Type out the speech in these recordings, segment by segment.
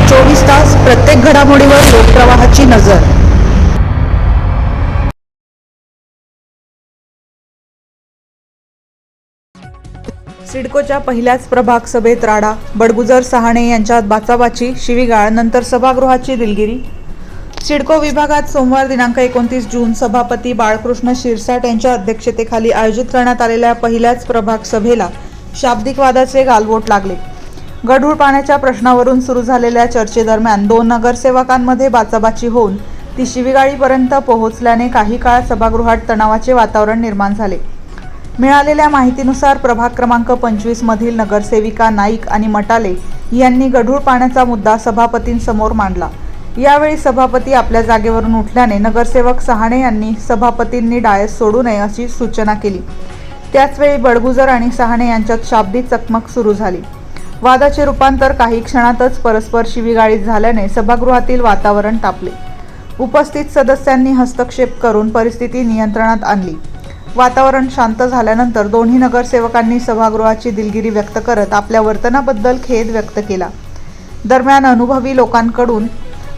24 तास प्रत्येक घडामोडीवर लोकप्रवाहाची नजर। सिडकोच्या पहिल्याच प्रभाग सभेत राडा, बडगुजर सहाणे यांच्यात बाचाबाची, शिवीगाळ, नंतर सभागृहाची दिलगिरी। सिडको विभागात सोमवार दिनांक 29 जून सभापती बाळकृष्ण शिरसाट यांच्या अध्यक्षतेखाली आयोजित करण्यात आलेल्या पहिल्याच प्रभाग सभेला शाब्दिक वादाचे गालबोट लागले। गढूळ पाण्याच्या प्रश्नावरून सुरू झालेल्या चर्चेदरम्यान दोन नगरसेवकांमध्ये बाचाबाची होऊन ती शिवीगाळीपर्यंत पोहोचल्याने काही काळ सभागृहात तणावाचे वातावरण निर्माण झाले। मिळालेल्या माहितीनुसार प्रभाग क्रमांक 25 मधील नगरसेविका नाईक आणि मटाले यांनी गढूळ पाण्याचा मुद्दा सभापतींसमोर मांडला। यावेळी सभापती आपल्या जागेवरून उठल्याने नगरसेवक सहाणे यांनी सभापतींनी डायस सोडू नये अशी सूचना केली। त्याचवेळी बडगुजर आणि सहाणे यांच्यात शाब्दिक चकमक सुरू झाली। वादाचे रूपांतर काही क्षणातच परस्पर शिवीगाळीत झाल्याने सभागृहातील वातावरण तापले। उपस्थित सदस्यांनी हस्तक्षेप करून परिस्थिती नियंत्रणात आणली। वातावरण शांत झाल्यानंतर दोन्ही नगरसेवकांनी सभागृहाची दिलगिरी व्यक्त करत आपल्या वर्तनाबद्दल खेद व्यक्त केला। दरम्यान अनुभवी लोकांकडून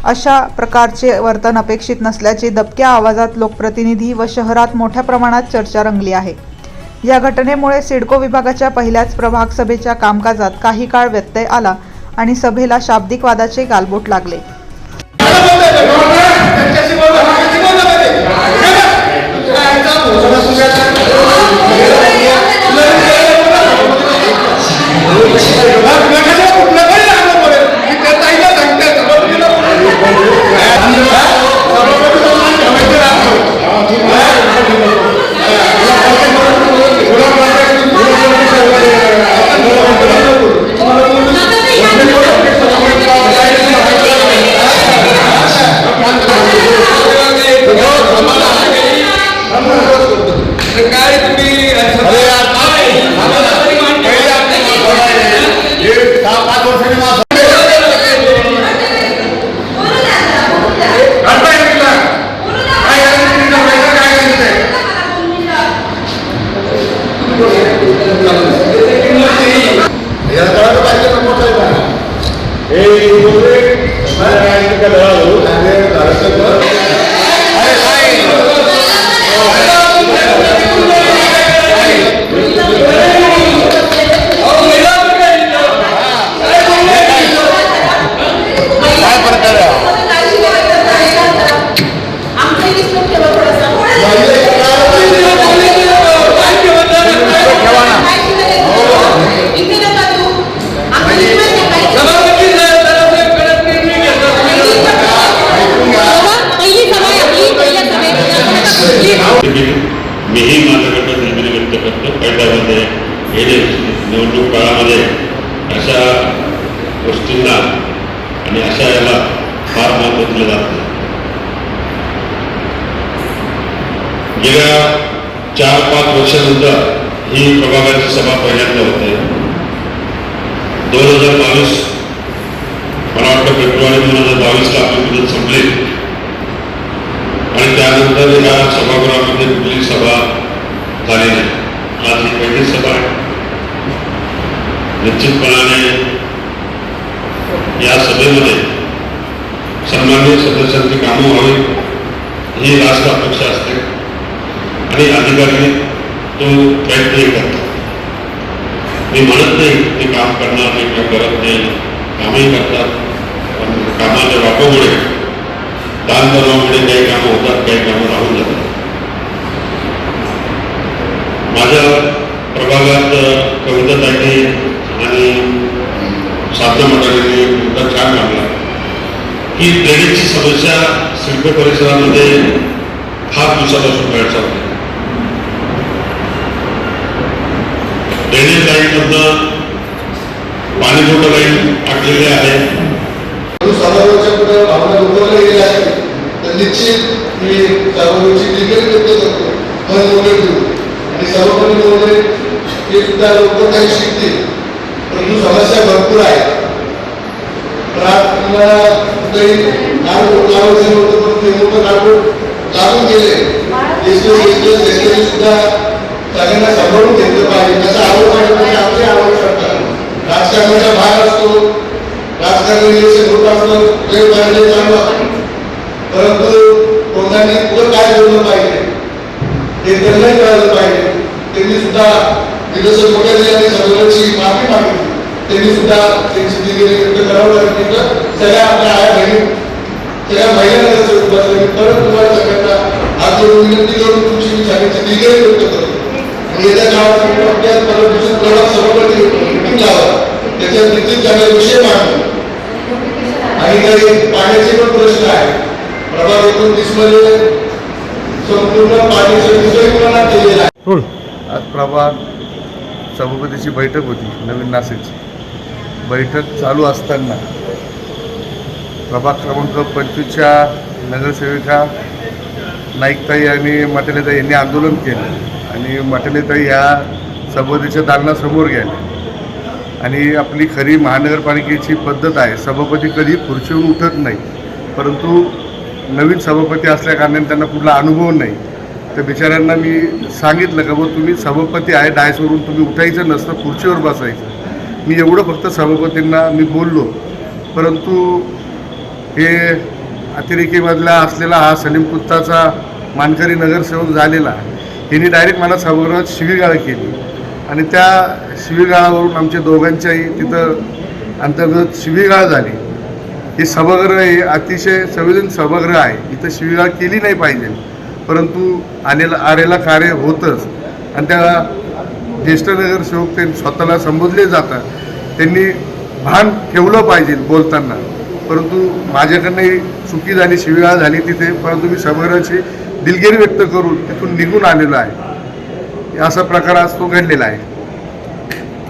अशा प्रकारचे वर्तन अपेक्षित नसल्याचे दबक्या आवाजात लोकप्रतिनिधी व शहरात मोठ्या प्रमाणात चर्चा रंगली आहे। या घटनेमुळे सिडको विभागाच्या पहिल्याच प्रभाग सभेच्या कामकाजात काही काळ व्यत्यय आला आणि सभेला शाब्दिक वादाचे गालबोट लागले। मीही माझ्याकडनं दिलगिरी व्यक्त करतो। पहिल्यामध्ये गेले निवडणूक काळामध्ये अशा गोष्टींना आणि अशा याला फार महत्त्व दिलं जातं। गेल्या 4-5 वर्षानंतर ही प्रभागाची सभा पहिल्यांदा होते। 2022 मला वाटतं फेब्रुवारी 2022ला आपली मुदत संपली आणि त्यानंतर या सभागृहामध्ये कुठली सभा झाली नाही। आज ही पहिली सभा आहे। निश्चितपणाने या सभेमध्ये सन्माननीय सदस्यांची कामं व्हावी ही राष्ट्र अपेक्षा असते आणि अधिकारी तो प्रयत्नही करतात। मी म्हणत नाही ते काम करणार नाही किंवा करत नाही, कामही करतात, पण कामाच्या वापामुळे ताणतणावामुळे काही कामं होतात, काही कामं राहून जातात। माझ्या प्रभागात कविताताईंनी आणि साधना मंडळींनी मुद्दा छान मांडला की ड्रेनेजची समस्या सिडको परिसरामध्ये फार दिवसापासून भेडसावते। ड्रेनेज लाईनमधनं पाणी पुरवठा लाईन टाकलेली आहे। भावना दुखवल्या गेल्या आहेत तर निश्चित मी सर्वांची दिलगिरी व्यक्त करतो आणि सर्वपरी हे सुद्धा लोक काही शिकतील, परंतु समस्या भरपूर आहे। लागून गेले सुद्धा सगळ्यांना सांभाळून घेतलं पाहिजे। त्याचा आवड आपली आवड करतात। राजकारणाचा भाग असतो, राजकारणाची असलं वेळ पाहिजे चांगलं, परंतु कोणाने कुठं काय बोललं पाहिजे हे त्यांनाही कळलं पाहिजे. त्यांनी सुद्धा विदेशात मोठ्या जिल्ह्याने सर्वांची माफी मागितली. त्यांनी सुद्धा त्यांची दिलेली व्यक्त करावं लागलं. सगळ्या आपल्या आया बहिणी सगळ्या महिलांना मी परत तुम्हाला सगळ्यांना हात जोडून विनंती करून तुमची मी सांगितली दिलेली व्यक्त करतो. आणि येत्या काळात परत दुसरी प्रभाग सभापती मीटिंग लावा, त्याच्यात निश्चित चांगले विषय मांडू. आणि काही पाण्याचे पण प्रश्न आहे. प्रभाग 29 मध्ये संपूर्ण पाण्याचं विषयीकरण केलेलं आहे. आज प्रभाग सभापतीची बैठक होती, नवीन नाशिकची बैठक चालू असताना प्रभाग क्रमांक 25च्या नगरसेविका नाईकताई आणि मटेलेताई यांनी आंदोलन केलं आणि मटेलेताई ह्या सभापतीच्या दालनासमोर गेल्या. आणि आपली खरी महानगरपालिकेची पद्धत आहे, सभापती कधी खुर्चीवरून उठत नाही, परंतु नवीन सभापती असल्याकारणाने त्यांना कुठला अनुभव नाही. तर बिचाऱ्यांना मी सांगितलं का बुवा तुम्ही सभापती आहे, डायसवरून तुम्ही उठायचं नसतं, खुर्चीवर बसायचं. मी एवढं फक्त सभापतींना मी बोललो. परंतु हे अतिरेकीमधला असलेला हा सलीम कुत्ताचा मानकरी नगरसेवक झालेला यांनी डायरेक्ट मला सभागृहात शिवीगाळ केली आणि त्या शिवीगाळावरून आमच्या दोघांच्याही तिथं अंतर्गत शिवीगाळ झाली. हे सभागृह हे अतिशय संवेदन सभागृह आहे, इथं शिवीगाळ केली नाही पाहिजे, परंतु आलेला कार्य होतंच. आणि त्या ज्येष्ठ नगरसेवक ते स्वतःला संबोधले जातात, त्यांनी भान ठेवलं पाहिजे बोलताना. परंतु माझ्याकडनंही चुकी झाली, शिवीगाळ झाली तिथे, परंतु मी सभागृहाची दिलगिरी व्यक्त करून तिथून निघून आलेलो आहे. असा प्रकार आज तो घडलेला आहे.